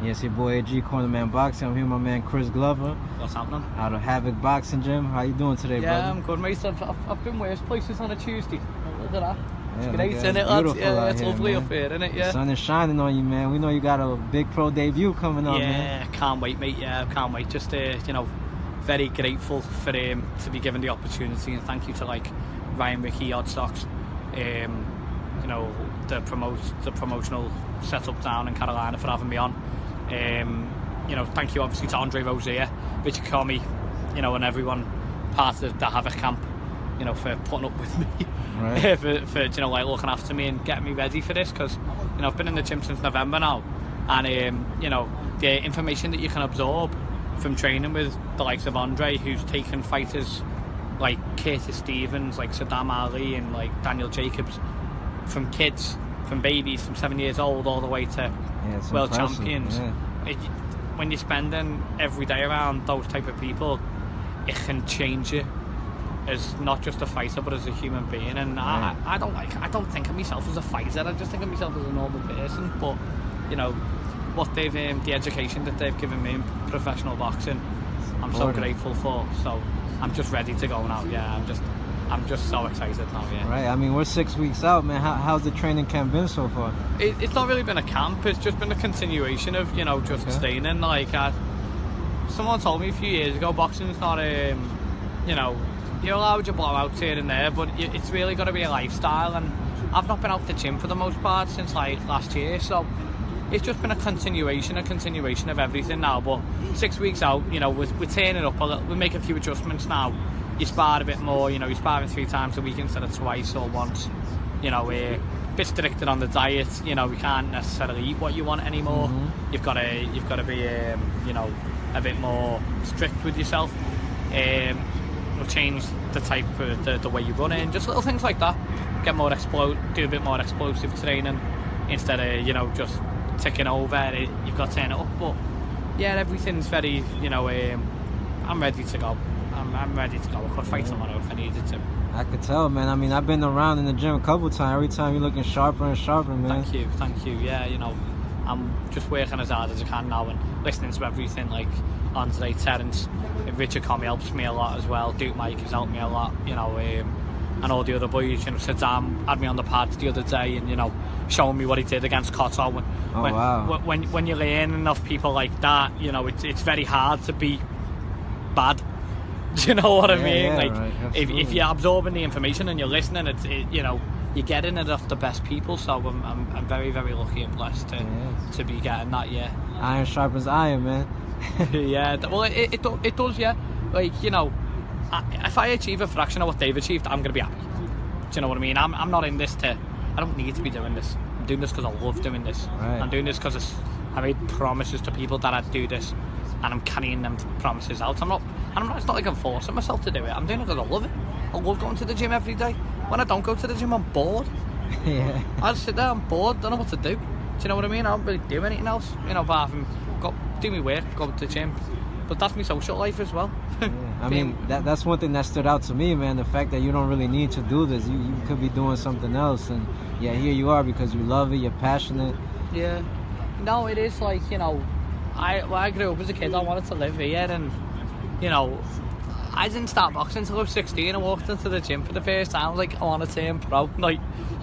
Yes, your boy AG, Cornerman Boxing. I'm here with my man Chris Glover. What's happening? Out of Havoc Boxing Gym. How you doing today, brother? Yeah, I'm good, mate. I've been worse places on a Tuesday. Look at that. Yeah, It's great, isn't it, lads? Yeah, it's lovely man. up here, isn't it? Yeah. The sun is shining on you, man. We know you got a big pro debut coming up, man. Yeah, can't wait, mate. Yeah, can't wait. Just, very grateful for to be given the opportunity, and thank you to Ryan Rickey, Oddstocks, the promotional setup down in Carolina for having me on. Thank you obviously to Andre Rozier, Richard Comey, and everyone part of the Havoc camp, for putting up with me, right. for looking after me and getting me ready for this, because I've been in the gym since November now, and the information that you can absorb from training with the likes of Andre, who's taken fighters like Curtis Stevens, like Saddam Ali, and like Daniel Jacobs, from kids, from babies, from 7 years old all the way to world impressive. champions. Yeah. When you're spending every day around those type of people, it can change you as not just a fighter but as a human being. And right. I don't think of myself as a fighter. I just think of myself as a normal person. But what they've the education that they've given me in professional boxing, I'm so grateful for. So I'm just ready to go now. Yeah, I'm just so excited now. Yeah. Right. I mean, we're 6 weeks out, man. How's the training camp been so far? It's not really been a camp. It's just been a continuation of just staying in. Someone told me a few years ago, boxing's not you're allowed your blowouts here and there, but it's really got to be a lifestyle. And I've not been out the gym for the most part since last year, so it's just been a continuation of everything now. But 6 weeks out, we're turning up a little. We make a few adjustments now. You spar a bit more, you're sparring 3 times a week instead of twice or once. We're a bit stricter on the diet. We can't necessarily eat what you want anymore. Mm-hmm. You've got to be a bit more strict with yourself. We'll change the type of the way you run in, just little things like that. Do a bit more explosive training instead of just ticking over. You've got to turn it up. But yeah, everything's very I'm ready to go. I'm ready to go. I could fight tomorrow if I needed to. I could tell, man. I mean, I've been around in the gym a couple times. Every time you're looking sharper and sharper, man. Thank you. Yeah, I'm just working as hard as I can now and listening to everything like Andre, Terence, Richard Comey helps me a lot as well. Duke Mike has helped me a lot, and all the other boys. Saddam had me on the pads the other day and showing me what he did against Cotto. When you're learning enough people like that, it's very hard to be bad. Do you know what I mean? Yeah, right. if you're absorbing the information and you're listening, you're getting it off the best people. So I'm very, very lucky and blessed to be getting that. Yeah. Iron sharpens iron, man. Yeah. Well, it does. Yeah. If I achieve a fraction of what they've achieved, I'm gonna be happy. Do you know what I mean? I'm not in this I don't need to be doing this. I'm doing this because I love doing this. Right. I'm doing this because I made promises to people that I'd do this, and I'm carrying them promises out. It's not like I'm forcing myself to do it. I'm doing it because I love it. I love going to the gym every day. When I don't go to the gym, I'm bored. Yeah. I just sit there, I'm bored, don't know what to do. Do you know what I mean? I don't really do anything else. Apart from do my work, go to the gym. But that's my social life as well. Yeah. I mean, that's one thing that stood out to me, man. The fact that you don't really need to do this. You could be doing something else. And yeah, here you are because you love it, you're passionate. Yeah. No, it is I grew up as a kid, I wanted to live here, and I didn't start boxing until I was 16. I walked into the gym for the first time. I was like, I want to turn pro.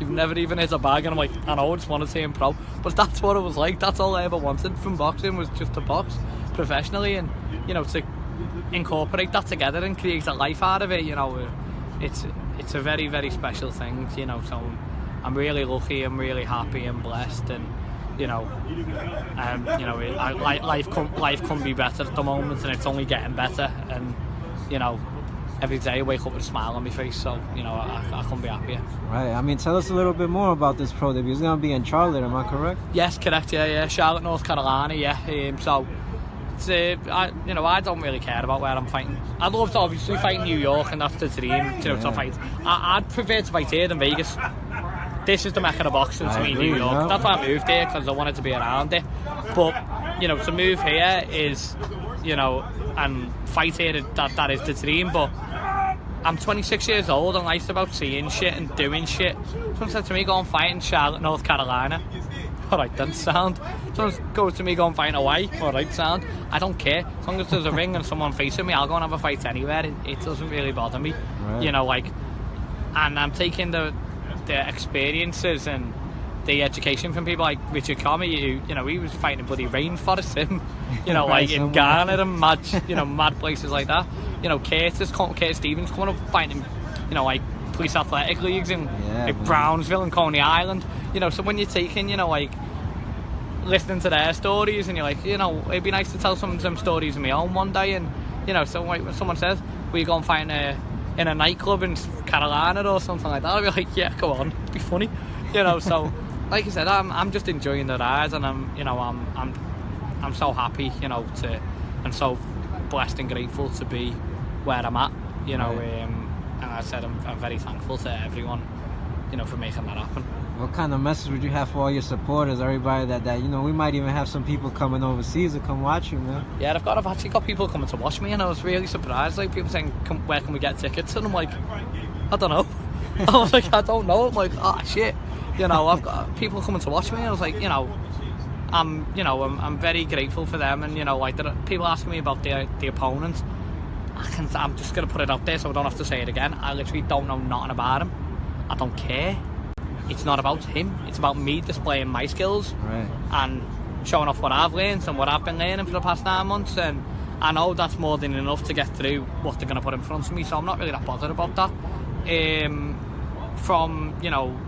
You've never even hit a bag, and I'm like, I know, I just want to turn pro. But that's what it was like. That's all I ever wanted from boxing, was just to box professionally, and to incorporate that together and create a life out of it. It's a very, very special thing. So I'm really lucky. I'm really happy and blessed, and life couldn't be better at the moment, and it's only getting better. And every day I wake up with a smile on my face, so I couldn't be happier. Right. I mean, tell us a little bit more about this pro debut. It's gonna be in Charlotte, am I correct? Yes, correct. Yeah. Charlotte, North Carolina. Yeah. So it's I don't really care about where I'm fighting. I'd love to obviously fight in New York, and that's the dream. To fight. I'd prefer to fight here than Vegas. This is the mecca of boxing to me, New York. That's why I moved here, because I wanted to be around it. But to move here is and fight here, that is the dream. But I'm 26 years old and life's about seeing shit and doing shit. Someone said to me, go and fight in Charlotte, North Carolina. Alright then, sound. Someone goes to me, go and fight away. Alright, sound. I don't care. As long as there's a ring and someone facing me, I'll go and have a fight anywhere. It doesn't really bother me. Right. You know, like, and I'm taking the experiences and the education from people like Richard Comey, who, you know, he was fighting bloody rainforest, you know, like in Ghana and mad places like that. You know, Curtis Stevens coming up fighting, you know, like police athletic leagues in like Brownsville and Coney Island. You know, so when you're taking, you know, like listening to their stories, and you're like, you know, it'd be nice to tell some stories of my own one day. And you know, so like, when someone says, "Will you go and fight in a nightclub in Carolina or something like that?" I'll be like, "Yeah, go on, it'd be funny." You know, so like I said, I'm just enjoying the ride, and I'm so happy, you know, and so blessed and grateful to be where I'm at. You know, and I said I'm very thankful to everyone, you know, for making that happen. What kind of message would you have for all your supporters, everybody that you know, we might even have some people coming overseas to come watch you, man? Yeah, I've actually got people coming to watch me, and I was really surprised. Like, people saying, where can we get tickets? And I'm like, I don't know. I was like, I don't know. I'm like, oh shit. You know, I've got people coming to watch me. And I was like, you know, I'm very grateful for them. And you know, like, people asking me about the opponent. I'm just gonna put it out there so I don't have to say it again. I literally don't know nothing about him. I don't care. It's not about him. It's about me displaying my skills and showing off what I've learned and what I've been learning for the past 9 months. And I know that's more than enough to get through what they're going to put in front of me. So I'm not really that bothered about that. From, you know,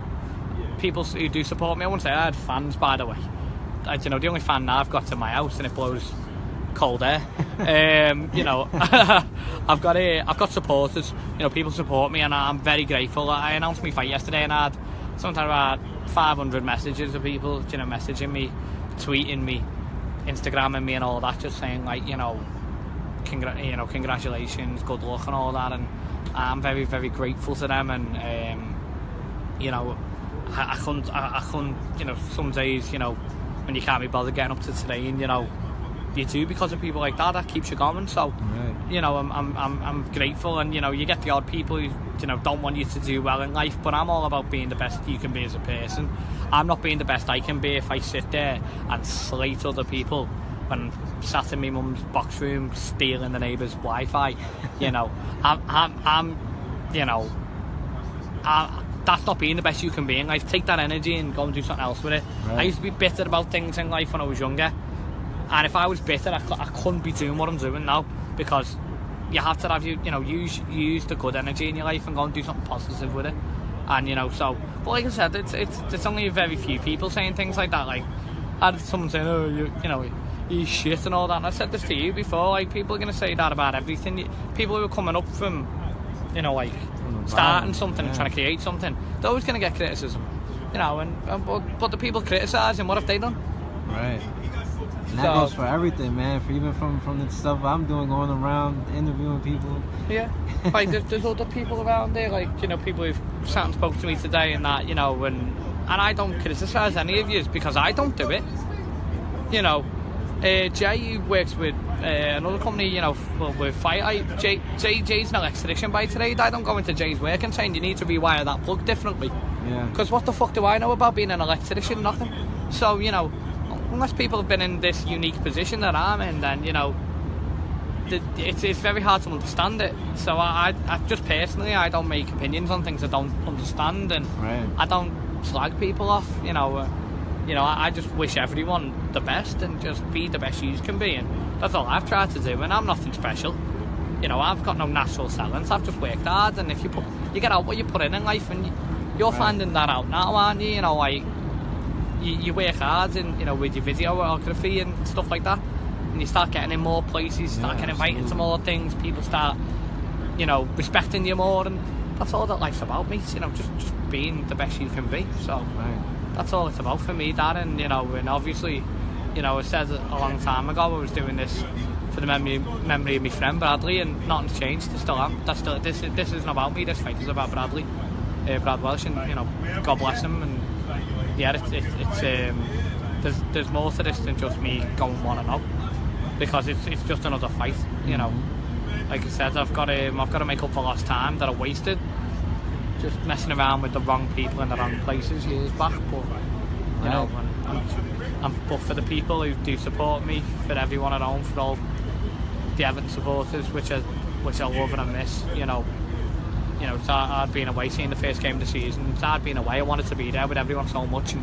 people who do support me, I wouldn't say I had fans, by the way. You know, the only fan now I've got in my house, and it blows cold air. You know, I've got supporters. You know, people support me, and I'm very grateful. I announced my fight yesterday, and I had sometimes about 500 messages of people, you know, messaging me, tweeting me, Instagramming me, and all that, just saying, like, you know, congratulations, good luck, and all that. And I'm very, very grateful to them. And you know, I couldn't, you know, some days, you know, when you can't be bothered getting up to train, you know, you do, because of people like that keeps you going. So you know, I'm grateful. And you know, you get the odd people who, you know, don't want you to do well in life, but I'm all about being the best you can be as a person. I'm not being the best I can be if I sit there and slate other people when I'm sat in my mum's box room stealing the neighbour's Wi-Fi. You know, I'm you know, that's not being the best you can be in life. Take that energy and go and do something else with it. I used to be bitter about things in life when I was younger, and if I was bitter, I couldn't be doing what I'm doing now, because you have to have, you know, use the good energy in your life and go and do something positive with it. And you know, so, but like I said, it's only very few people saying things like that. Like, I had someone saying, "Oh, you know, you shit," and all that. And I said this to you before. Like, people are gonna say that about everything. People who are coming up from, you know, like starting something and trying to create something, they're always gonna get criticism. You know, and but the people criticising, what have they done? Right. And that goes for everything, man. For even from the stuff I'm doing, going around interviewing people. Yeah, like there's other people around there, like, you know, people who've sat and spoke to me today and that, you know, and I don't criticise any of you because I don't do it. You know, Jay, who works with another company, you know, with Fire, Jay's an electrician by trade. I don't go into Jay's work and saying you need to rewire that plug differently. Yeah. Because what the fuck do I know about being an electrician? Nothing. So, you know, unless people have been in this unique position that I'm in, then, you know, it's very hard to understand it. So I just personally, I don't make opinions on things I don't understand, and I don't slag people off. You know, I just wish everyone the best and just be the best you can be, and that's all I've tried to do. And I'm nothing special. You know, I've got no natural talent. I've just worked hard, and if you get out what you put in life, and you're finding that out now, aren't you? You know, like, you work hard, and you know, with your videography and stuff like that, and you start getting in more places, start getting invited to more things, people start, you know, respecting you more, and that's all that life's about, mate. You know, just being the best you can be. So that's all it's about for me, Darren. You know, and obviously, you know, I said a long time ago I was doing this for the memory of my friend Bradley, and nothing's changed. I still am. This isn't about me. This fight is about Bradley, Brad Welsh, and you know, God bless him. And yeah, it's there's more to this than just me going 1-0, because it's just another fight. You know, like I said, I've got to make up for lost time that I wasted just messing around with the wrong people in the wrong places years back. But you know, but for the people who do support me, for everyone at home, for all the Everton supporters, which I love and I miss, you know, it's hard being away, seeing the first game of the season. It's hard being away. I wanted to be there with everyone so much, and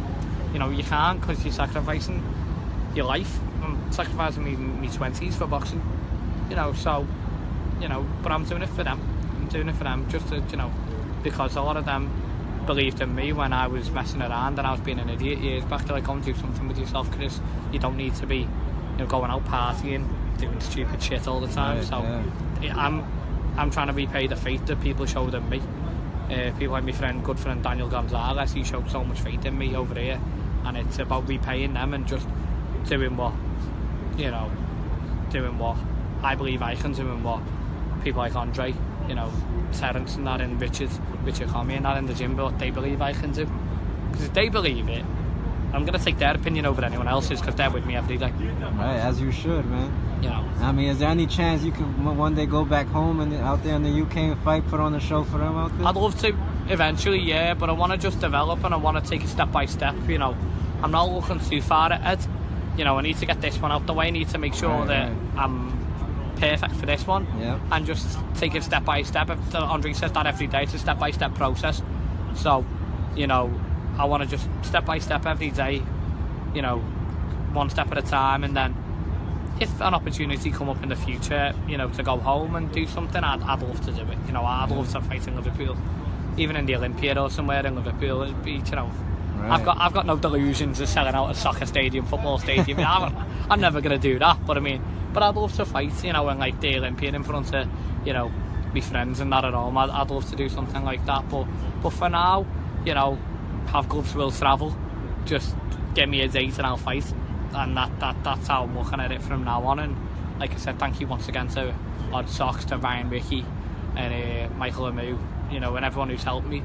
you know, you can't, because you're sacrificing your life. I'm sacrificing my 20s for boxing, you know. So, you know, but I'm doing it for them. I'm doing it for them, just to, you know, because a lot of them believed in me when I was messing around and I was being an idiot years back. They're like, go and do something with yourself, Chris. You don't need to be, you know, going out partying, doing stupid shit all the time. Right, so yeah. I'm trying to repay the faith that people showed in me. People like my good friend Daniel Gonzalez, he showed so much faith in me over here, and it's about repaying them and just doing what, you know, doing what I believe I can do, and what people like Andre, you know, Terence and that, and Richard Comey and that in the gym, but they believe I can do. Because if they believe it, I'm going to take their opinion over anyone else's, because they're with me every day. Right, as you should, man. You know. I mean, is there any chance you can one day go back home and out there in the UK and fight, put on a show for them out there? I'd love to, eventually, yeah, but I want to just develop, and I want to take it step by step, you know. I'm not looking too far ahead. You know, I need to get this one out the way. I need to make sure that I'm perfect for this one, and just take it step by step. Andre says that every day, it's a step by step process. So, you know, I want to just step by step every day, you know, one step at a time, and then if an opportunity come up in the future, you know, to go home and do something, I'd love to do it. You know, I'd love to fight in Liverpool, even in the Olympia or somewhere in Liverpool. It'd be, you know, I've got no delusions of selling out a soccer stadium, football stadium. I'm never gonna do that, but I mean, but I'd love to fight, you know, in like the Olympian in front of, you know, my friends and that at home. I'd love to do something like that, but for now, you know, have gloves will travel. Just give me a date and I'll fight, and that's how I'm looking at it from now on. And like I said, thank you once again to Odd Socks, to Ryan Ricky and Michael Amu, you know, and everyone who's helped me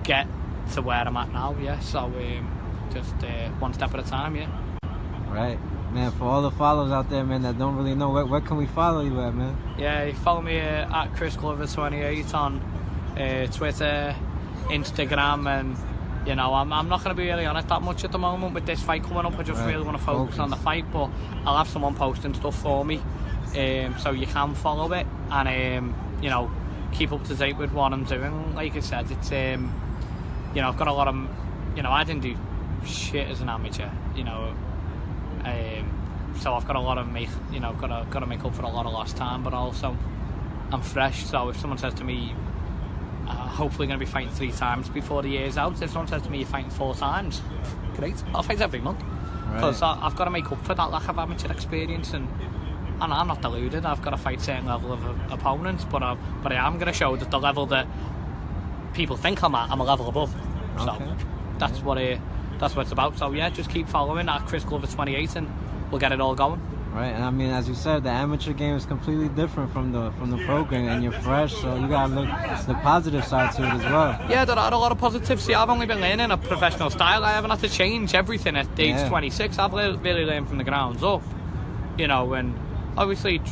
get to where I'm at now. Yeah, so just one step at a time. Yeah. Right, man. For all the followers out there, man, that don't really know, where can we follow you at, man? Yeah, you follow me at Chris Glover 28 on Twitter, Instagram, and you know, I'm not going to be really on it that much at the moment with this fight coming up. I just really want to focus on the fight, but I'll have someone posting stuff for me, so you can follow it and you know, keep up to date with what I'm doing. Like I said, it's you know, I've got a lot of, you know, I didn't do shit as an amateur, you know, so I've got a lot of got to make up for a lot of lost time, but also I'm fresh. So if someone says to me, hopefully going to be fighting 3 times before the year's out, if someone says to me you're fighting 4 times, great, I'll fight every month, because I've got to make up for that lack of amateur experience, and I'm not deluded. I've got to fight certain level of opponents, but I am going to show that the level that people think I'm at, I'm a level above. So that's what it's about. So yeah, just keep following at Chris Glover 28 and we'll get it all going. Right, and I mean, as you said, the amateur game is completely different from the pro game, and you're fresh, so you gotta look the positive side to it as well. Yeah, there are a lot of positives. See, I've only been learning a professional style. I haven't had to change everything at age 26. I've really learned from the grounds up, you know, and obviously,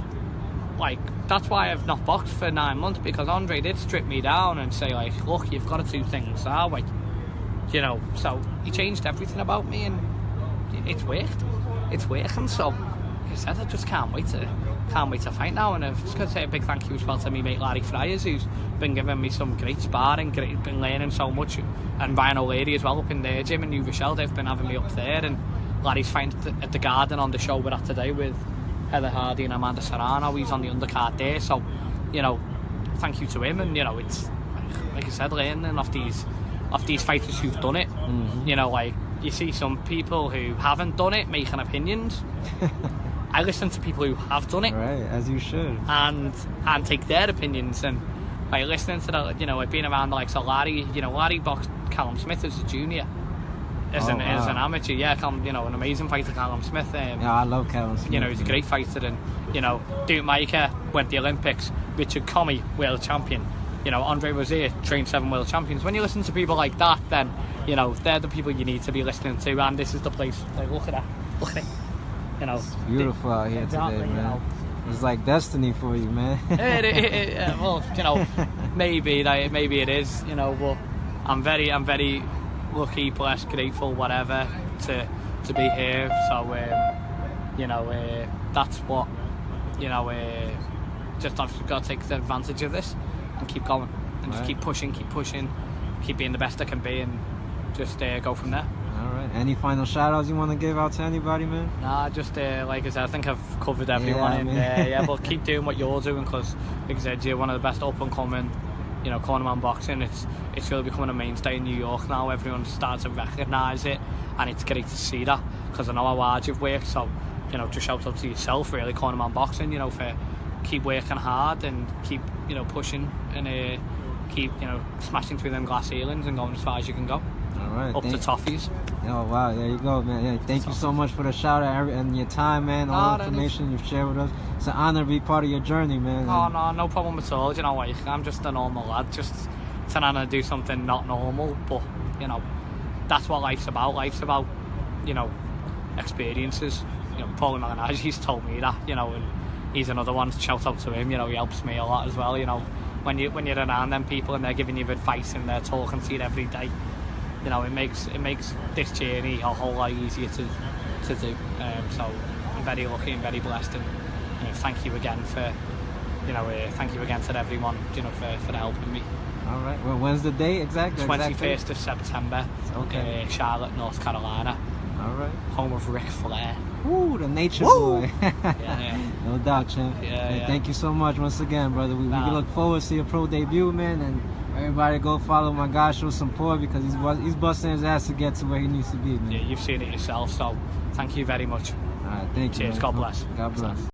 like, that's why I've not boxed for 9 months, because Andre did strip me down and say, like, look, you've got to do things that way, you know. So he changed everything about me, and it's worked. It's working. So like I said, I just can't wait to fight now. And I've just got to say a big thank you as well to me mate Larry Fryers, who's been giving me some great sparring, been learning so much, and Ryan O'Leary as well up in their gym in New Rochelle. They've been having me up there, and Larry's fighting at the Garden on the show we're at today with Heather Hardy and Amanda Serrano. He's on the undercard there, so you know, thank you to him. And you know, it's like I said, learning off these fighters who've done it. You know, like, you see some people who haven't done it making opinions. I listen to people who have done it, right, as you should, and take their opinions. And by listening to that, you know, I've been around the likes of Larry. You know, Larry boxed Callum Smith as a junior, as an amateur. Yeah, you know, an amazing fighter, Callum Smith. Yeah, I love Callum Smith. You know, he's a great fighter. And you know, Duke Micah went to the Olympics. Richard Comey, world champion. You know, Andre Rosier trained 7 world champions. When you listen to people like that, then you know, they're the people you need to be listening to. And this is the place. Like, look at that. Look at it. You know, it's beautiful out here today, man. You know, it's like destiny for you, man. Well, you know, maybe it is. You know, but I'm very lucky, blessed, grateful, whatever, to to be here. So that's what just I've got to take advantage of this and keep going and just keep pushing, keep being the best I can be, and just go from there. All right. Any final shout outs you want to give out to anybody, man? Nah, just like I said, I think I've covered everyone in there. But keep doing what you're doing, because like I said, you're one of the best up and coming, cornerman boxing. It's really becoming a mainstay in New York now. Everyone starts to recognise it, and it's great to see that, because I know how hard you've worked. So just shout out to yourself, really, cornerman boxing. For keep working hard and keep pushing and keep smashing through them glass ceilings and going as far as you can go. All right. Up to toffees. Oh wow, there you go, man. Yeah, thank you so much for the shout out and your time, man. All the information you've shared with us. It's an honor to be part of your journey, man. No problem at all. I'm just a normal lad, just trying to do something not normal, but that's what life's about. Life's about experiences. Paulie Malignaggi's told me that, and he's another one. Shout out to him. He helps me a lot as well. When you're around them people and they're giving you advice and they're talking to you every day, it makes this journey a whole lot easier to do. So I'm very lucky and very blessed, and thank you again for to everyone for helping me. All right. Well, when's the date exactly? 21st of September. Okay. Charlotte, North Carolina. All right. Home of Ric Flair. Woo, the nature boy. Yeah. No doubt, champ. Yeah. Thank you so much once again, brother. We look forward to your pro debut, man, and everybody go follow my guy, show support, because he's busting his ass to get to where he needs to be, man. Yeah, you've seen it yourself, so thank you very much. All right, thank you. Cheers, man. God bless. God bless.